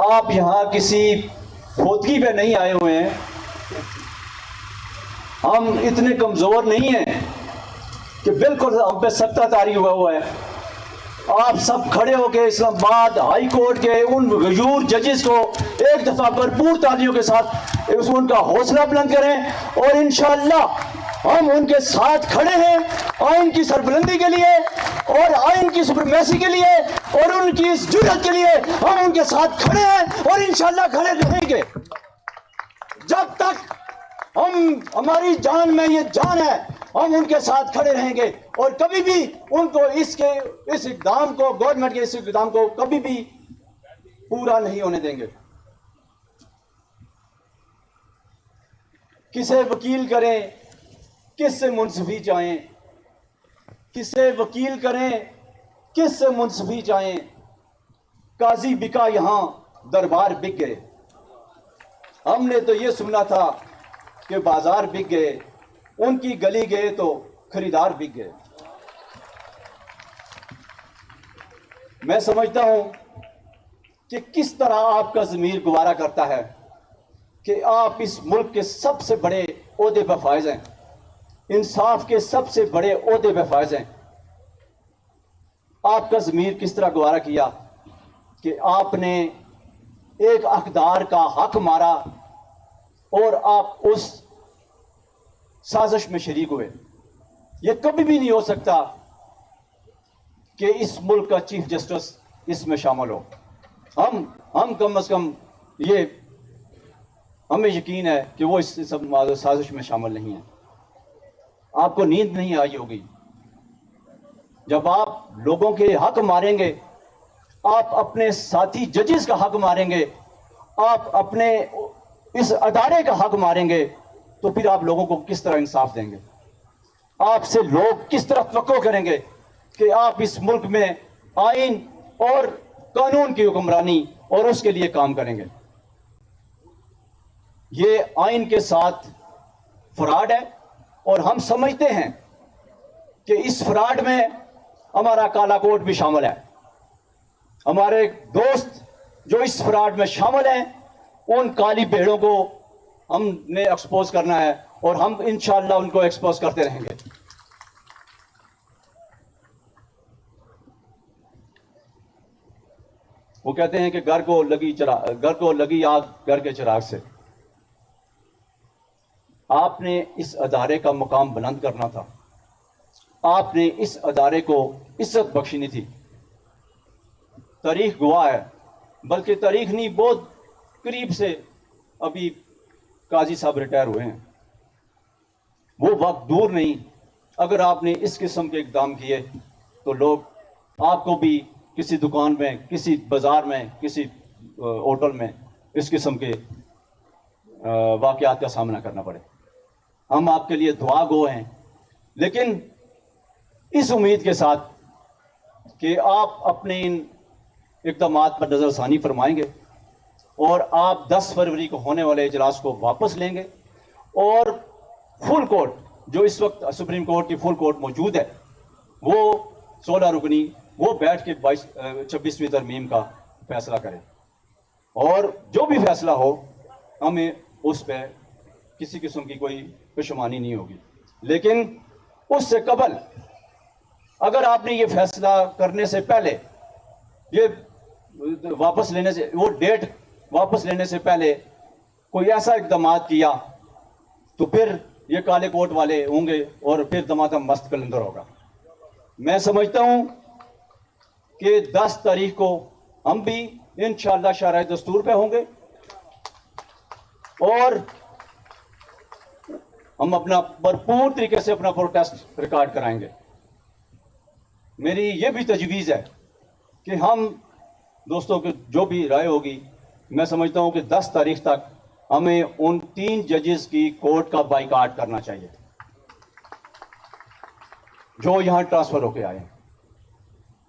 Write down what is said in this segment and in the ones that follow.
آپ یہاں کسی فوتگی پہ نہیں آئے ہوئے ہیں، ہم اتنے کمزور نہیں ہیں کہ بالکل ہم پہ سختہ طاری ہوا ہے۔ آپ سب کھڑے ہو کے اسلام آباد ہائی کورٹ کے ان غیور ججز کو ایک دفعہ بھرپور تالیوں کے ساتھ ان کا حوصلہ بلند کریں، اور انشاءاللہ ہم ان کے ساتھ کھڑے ہیں آئین کی سربلندی کے لیے اور آئین کی سپریمیسی کے لیے اور ان کی اس جرات کے لیے ہم ان کے ساتھ کھڑے ہیں اور انشاءاللہ کھڑے رہیں گے جب تک ہماری جان میں یہ جان ہے، ہم ان کے ساتھ کھڑے رہیں گے اور کبھی بھی ان کو اس اقدام کو، گورنمنٹ کے اس اقدام کو کبھی بھی پورا نہیں ہونے دیں گے۔ کسے وکیل کریں، کس سے منصفی چاہیں، کسے وکیل کریں، کس سے منصفی چاہیں، قاضی بکا یہاں دربار بک گئے۔ ہم نے تو یہ سنا تھا کہ بازار بک گئے، ان کی گلی گئے تو خریدار بک گئے۔ میں سمجھتا ہوں کہ کس طرح آپ کا ضمیر گوارا کرتا ہے کہ آپ اس ملک کے سب سے بڑے عہدے پہ فائز ہیں، انصاف کے سب سے بڑے عہدے پہ فائز ہیں۔ آپ کا ضمیر کس طرح گوارا کیا کہ آپ نے ایک حقدار کا حق مارا اور آپ اس سازش میں شریک ہوئے۔ یہ کبھی بھی نہیں ہو سکتا کہ اس ملک کا چیف جسٹس اس میں شامل ہو۔ ہم کم از کم یہ ہمیں یقین ہے کہ وہ اس سازش میں شامل نہیں ہے۔ آپ کو نیند نہیں آئی ہوگی جب آپ لوگوں کے حق ماریں گے، آپ اپنے ساتھی ججز کا حق ماریں گے، آپ اپنے اس ادارے کا حق ماریں گے، تو پھر آپ لوگوں کو کس طرح انصاف دیں گے؟ آپ سے لوگ کس طرح توقع کریں گے کہ آپ اس ملک میں آئین اور قانون کی حکمرانی اور اس کے لیے کام کریں گے؟ یہ آئین کے ساتھ فراڈ ہے، اور ہم سمجھتے ہیں کہ اس فراڈ میں ہمارا کالا کوٹ بھی شامل ہے۔ ہمارے دوست جو اس فراڈ میں شامل ہیں، ان کالی بھیڑوں کو ہم نے ایکسپوز کرنا ہے، اور ہم انشاءاللہ ان کو ایکسپوز کرتے رہیں گے۔ وہ کہتے ہیں کہ گھر کو لگی آگ گھر کے چراغ سے۔ آپ نے اس ادارے کا مقام بلند کرنا تھا، آپ نے اس ادارے کو عزت بخشنی تھی۔ تاریخ گواہ ہے، بلکہ تاریخ نہیں، بہت قریب سے ابھی قاضی صاحب ریٹائر ہوئے ہیں۔ وہ وقت دور نہیں، اگر آپ نے اس قسم کے اقدام کیے تو لوگ آپ کو بھی کسی دکان میں، کسی بازار میں، کسی ہوٹل میں اس قسم کے واقعات کا سامنا کرنا پڑے۔ ہم آپ کے لیے دعا گو ہیں، لیکن اس امید کے ساتھ کہ آپ اپنے ان اقدامات پر نظر ثانی فرمائیں گے اور آپ 10 فروری کو ہونے والے اجلاس کو واپس لیں گے، اور فل کورٹ جو اس وقت سپریم کورٹ کی فل کورٹ موجود ہے، وہ 16 رکنی وہ بیٹھ کے 26ویں ترمیم کا فیصلہ کرے، اور جو بھی فیصلہ ہو ہمیں اس پہ کسی قسم کی کوئی پشیمانی نہیں ہوگی۔ لیکن اس سے قبل اگر آپ نے یہ فیصلہ کرنے سے پہلے، یہ واپس لینے سے، وہ ڈیٹ واپس لینے سے پہلے کوئی ایسا اقدامات کیا تو پھر یہ کالے کوٹ والے ہوں گے اور پھر دمادم مست کلندر ہوگا۔ میں سمجھتا ہوں کہ 10 تاریخ کو ہم بھی انشاءاللہ شرائع دستور پہ ہوں گے اور ہم اپنا بھرپور طریقے سے اپنا پروٹیسٹ ریکارڈ کرائیں گے۔ میری یہ بھی تجویز ہے کہ ہم دوستوں کی جو بھی رائے ہوگی، میں سمجھتا ہوں کہ 10 تاریخ تک ہمیں ان 3 ججز کی کورٹ کا بائیکاٹ کرنا چاہیے جو یہاں ٹرانسفر ہو کے آئے ہیں۔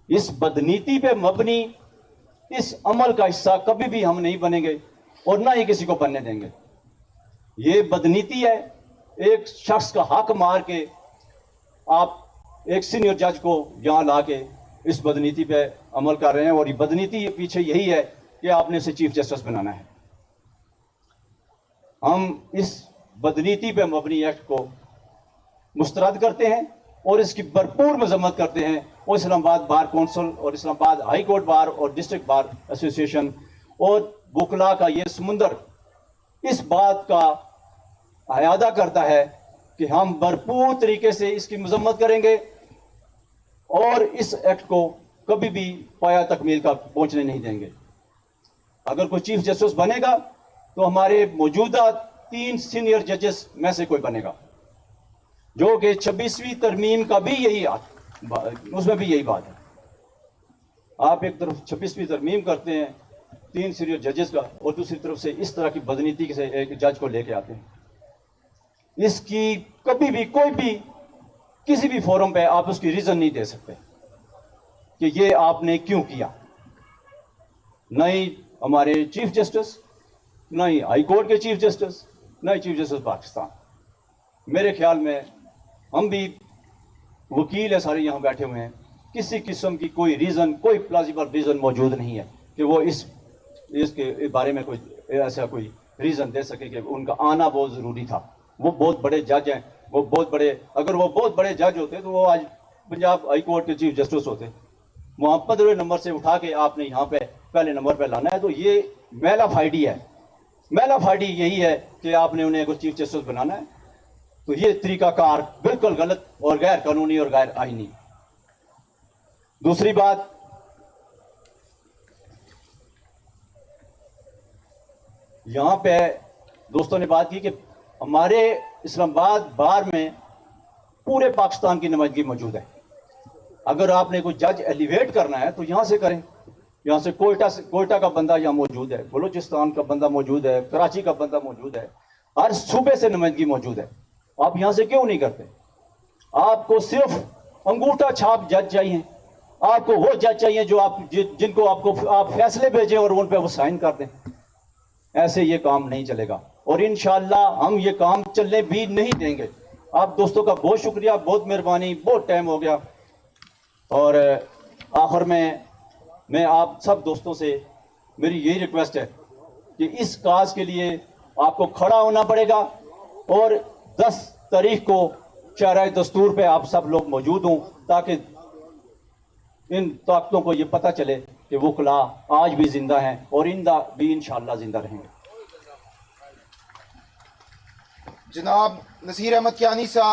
اس بدنیتی پہ مبنی اس عمل کا حصہ کبھی بھی ہم نہیں بنیں گے اور نہ ہی کسی کو بننے دیں گے۔ یہ بدنیتی ہے، ایک شخص کا حق مار کے آپ ایک سینئر جج کو یہاں لا کے اس بدنیتی پہ عمل کر رہے ہیں، اور یہ بدنیتی پیچھے یہی ہے کہ آپ نے اسے چیف جسٹس بنانا ہے. ہم اس بدنیتی پہ مبنی ایکٹ کو مسترد کرتے ہیں اور اس کی بھرپور مذمت کرتے ہیں. اور اسلام آباد بار کونسل اور اسلام آباد ہائی کورٹ بار اور ڈسٹرکٹ بار ایسوسی ایشن اور وکلاء کا یہ سمندر اس بات کا اعادہ کرتا ہے کہ ہم بھرپور طریقے سے اس کی مذمت کریں گے اور اس ایکٹ کو کبھی بھی پایا تکمیل کا پہنچنے نہیں دیں گے. اگر کوئی چیف جسٹس بنے گا تو ہمارے موجودہ 3 سینئر ججز میں سے کوئی بنے گا، جو کہ 26ویں ترمیم کا بھی یہی اس میں بھی یہی بات ہے. آپ ایک طرف 26ویں ترمیم کرتے ہیں 3 سینئر ججز کا اور دوسری طرف سے اس طرح کی بدنیتی سے ایک جج کو لے کے آتے ہیں. اس کی کبھی بھی کوئی بھی کسی بھی فورم پہ آپ اس کی ریزن نہیں دے سکتے کہ یہ آپ نے کیوں کیا. نہ ہی ہمارے چیف جسٹس، نہ ہی ہائی کورٹ کے چیف جسٹس، نہ ہی چیف جسٹس پاکستان. میرے خیال میں ہم بھی وکیل ہیں سارے یہاں بیٹھے ہوئے ہیں، کسی قسم کی کوئی ریزن، کوئی پلازیبل ریزن موجود نہیں ہے کہ وہ اس کے بارے میں کوئی ایسا کوئی ریزن دے سکے کہ ان کا آنا بہت ضروری تھا. وہ بہت بڑے جج ہیں، وہ بہت بڑے، اگر وہ بہت بڑے جج ہوتے تو وہ آج پنجاب ہائی کورٹ کے چیف جسٹس ہوتے. وہاں 15ویں نمبر سے اٹھا کے آپ نے یہاں پہ پہلے نمبر پہ لانا ہے، تو یہ میلا فائڈی ہے. میلا فائڈی یہی ہے کہ آپ نے انہیں اگر چیف جسٹس بنانا ہے تو یہ طریقہ کار بالکل غلط اور غیر قانونی اور غیر آئینی. دوسری بات، یہاں پہ دوستوں نے بات کی کہ ہمارے اسلام آباد بار میں پورے پاکستان کی نمائندگی موجود ہے. اگر آپ نے کوئی جج ایلیویٹ کرنا ہے تو یہاں سے کریں. یہاں سے کوئٹہ کا بندہ یہاں موجود ہے، بلوچستان کا بندہ موجود ہے، کراچی کا بندہ موجود ہے، ہر صوبے سے نمائندگی موجود ہے. آپ یہاں سے کیوں نہیں کرتے؟ آپ کو صرف انگوٹھا چھاپ جج چاہیے. آپ کو وہ جج چاہیے جو جن کو آپ فیصلے بھیجیں اور ان پہ وہ سائن کر دیں. ایسے یہ کام نہیں چلے گا اور انشاءاللہ ہم یہ کام چلنے بھی نہیں دیں گے. آپ دوستوں کا بہت شکریہ، بہت مہربانی، بہت ٹائم ہو گیا. اور آخر میں آپ سب دوستوں سے میری یہی ریکویسٹ ہے کہ اس کاز کے لیے آپ کو کھڑا ہونا پڑے گا اور 10 تاریخ کو چہرہ دستور پہ آپ سب لوگ موجود ہوں تاکہ ان طاقتوں کو یہ پتہ چلے کہ وکلاء آج بھی زندہ ہیں اور آئندہ بھی انشاءاللہ زندہ رہیں گے. جناب نصیر احمد کیانی صاحب